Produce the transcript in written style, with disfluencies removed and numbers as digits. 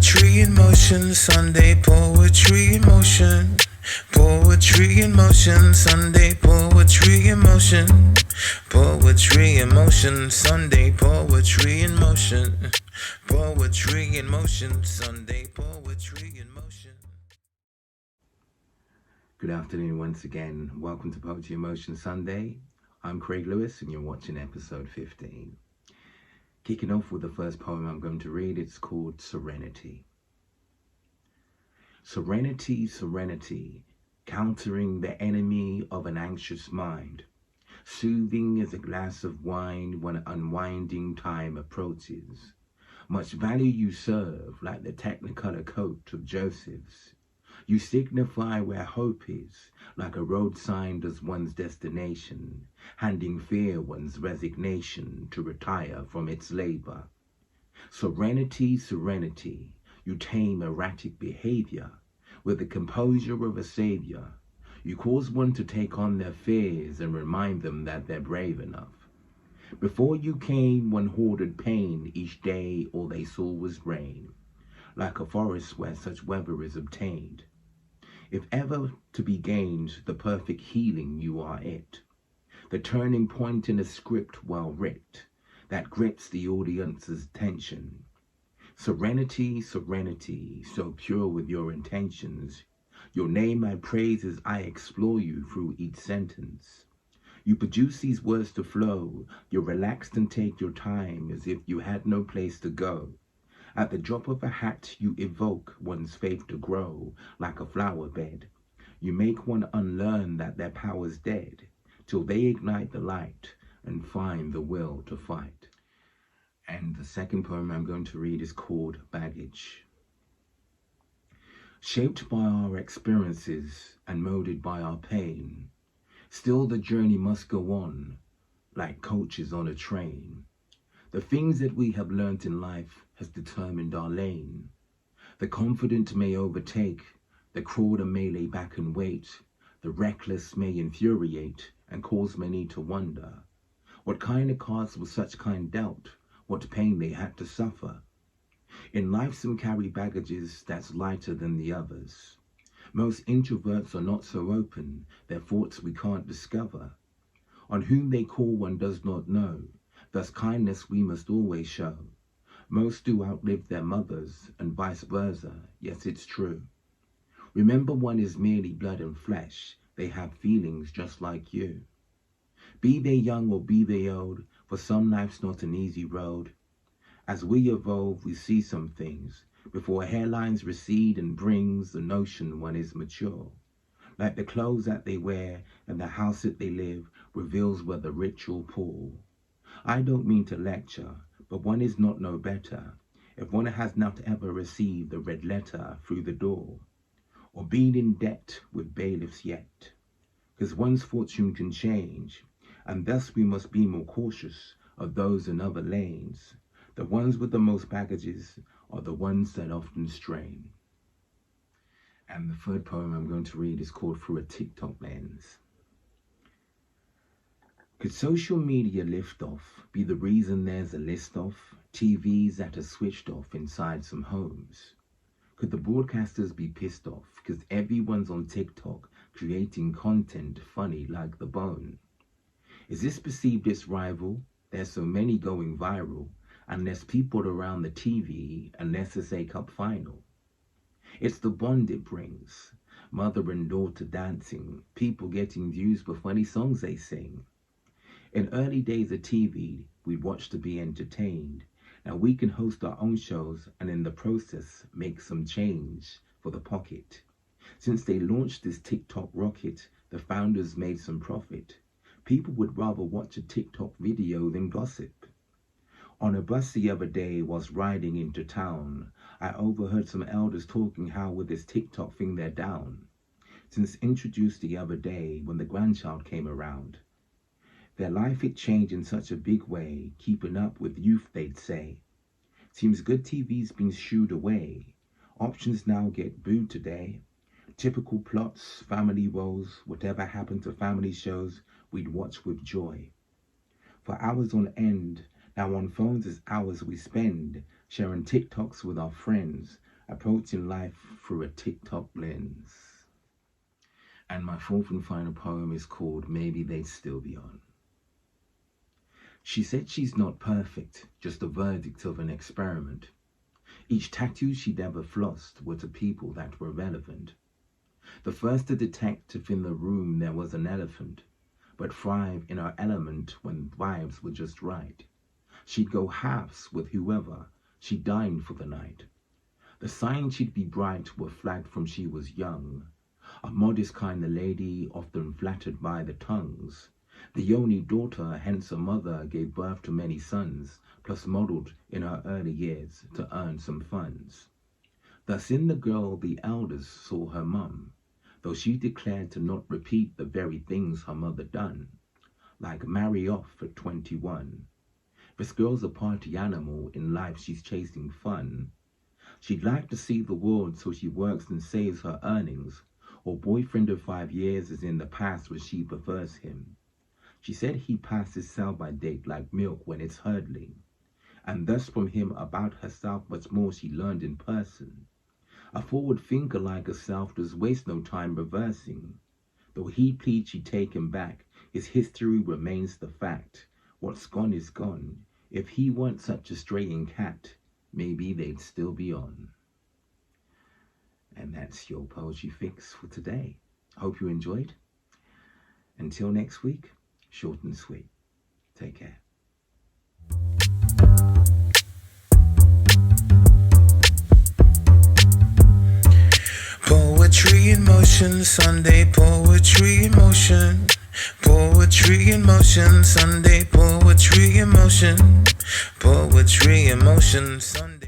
Poetry in motion, Sunday poetry in motion. Poetry in motion, Sunday poetry in motion. Poetry in motion, Sunday poetry in motion. Poetry in motion, Sunday poetry in motion. Good afternoon once again. Welcome to Poetry in Motion Sunday. I'm Craig Lewis and you're watching episode 15. Kicking off with the first poem I'm going to read, it's called Serenity. Serenity, serenity, countering the enemy of an anxious mind, soothing as a glass of wine when unwinding time approaches. Much value you serve, like the technicolor coat of Joseph's. You signify where hope is, like a road sign does one's destination, handing fear one's resignation to retire from its labor. Serenity, serenity, you tame erratic behavior with the composure of a savior. You cause one to take on their fears and remind them that they're brave enough. Before you came, one hoarded pain each day all they saw was rain, like a forest where such weather is obtained. If ever to be gained the perfect healing, you are it. The turning point in a script well writ that grips the audience's attention. Serenity, serenity, so pure with your intentions. Your name I praise as I explore you through each sentence. You produce these words to flow. You're relaxed and take your time as if you had no place to go. At the drop of a hat, you evoke one's faith to grow like a flower bed. You make one unlearn that their power's dead, till they ignite the light and find the will to fight. And the second poem I'm going to read is called Baggage. Shaped by our experiences and molded by our pain, still the journey must go on, like coaches on a train. The things that we have learnt in life has determined our lane. The confident may overtake, the crawler may lay back and wait, the reckless may infuriate and cause many to wonder. What kind of cards was such kind dealt? What pain they had to suffer? In life some carry baggages that's lighter than the others. Most introverts are not so open, their thoughts we can't discover. On whom they call one does not know, thus kindness we must always show. Most do outlive their mothers, and vice versa, yes it's true. Remember one is merely blood and flesh, they have feelings just like you. Be they young or be they old, for some life's not an easy road. As we evolve we see some things, before hairlines recede and brings the notion one is mature. Like the clothes that they wear and the house that they live reveals whether rich or poor. I don't mean to lecture, but one is not no better if one has not ever received the red letter through the door, or been in debt with bailiffs yet. 'Cause one's fortune can change, and thus we must be more cautious of those in other lanes. The ones with the most baggages are the ones that often strain. And the third poem I'm going to read is called Through a TikTok Lens. Could social media lift-off be the reason there's a list of TVs that are switched off inside some homes? Could the broadcasters be pissed off because everyone's on TikTok creating content funny like the bone? Is this perceived its rival? There's so many going viral, and less people around the TV unless it's a cup final. It's the bond it brings, mother and daughter dancing, people getting views for funny songs they sing. In early days of TV, we'd watch to be entertained. Now we can host our own shows and in the process make some change for the pocket. Since they launched this TikTok rocket, the founders made some profit. People would rather watch a TikTok video than gossip. On a bus the other day whilst riding into town, I overheard some elders talking how with this TikTok thing they're down. Since introduced the other day when the grandchild came around. Their life it changed in such a big way, keeping up with youth they'd say. Seems good TV's been shooed away. Options now get booed today. Typical plots, family roles, whatever happened to family shows, we'd watch with joy. For hours on end, now on phones is hours we spend, sharing TikToks with our friends, approaching life through a TikTok lens. And my fourth and final poem is called Maybe They'd Still Be On. She said she's not perfect, just a verdict of an experiment. Each tattoo she'd ever flossed were to people that were relevant. The first to detect if in the room there was an elephant, but thrive in her element when vibes were just right. She'd go halves with whoever, she dined for the night. The signs she'd be bright were flagged from she was young. A modest kind of lady, often flattered by the tongues. The only daughter, hence her mother, gave birth to many sons, plus modelled in her early years to earn some funds. Thus in the girl the elders saw her mum, though she declared to not repeat the very things her mother done, like marry off at 21. This girl's a party animal, in life she's chasing fun. She'd like to see the world, so she works and saves her earnings, or boyfriend of 5 years is in the past where she prefers him. She said he passes sell-by date like milk when it's hurdling, and thus from him about herself what's more she learned in person. A forward thinker like herself does waste no time reversing. Though he pleads she take him back, his history remains the fact. What's gone is gone. If he weren't such a straying cat, maybe they'd still be on. And that's your Poetry Fix for today. Hope you enjoyed. Until next week, short and sweet. Take care. Poetry in motion, Sunday poetry in motion. Poetry in motion, Sunday poetry in motion. Poetry in motion, Sunday.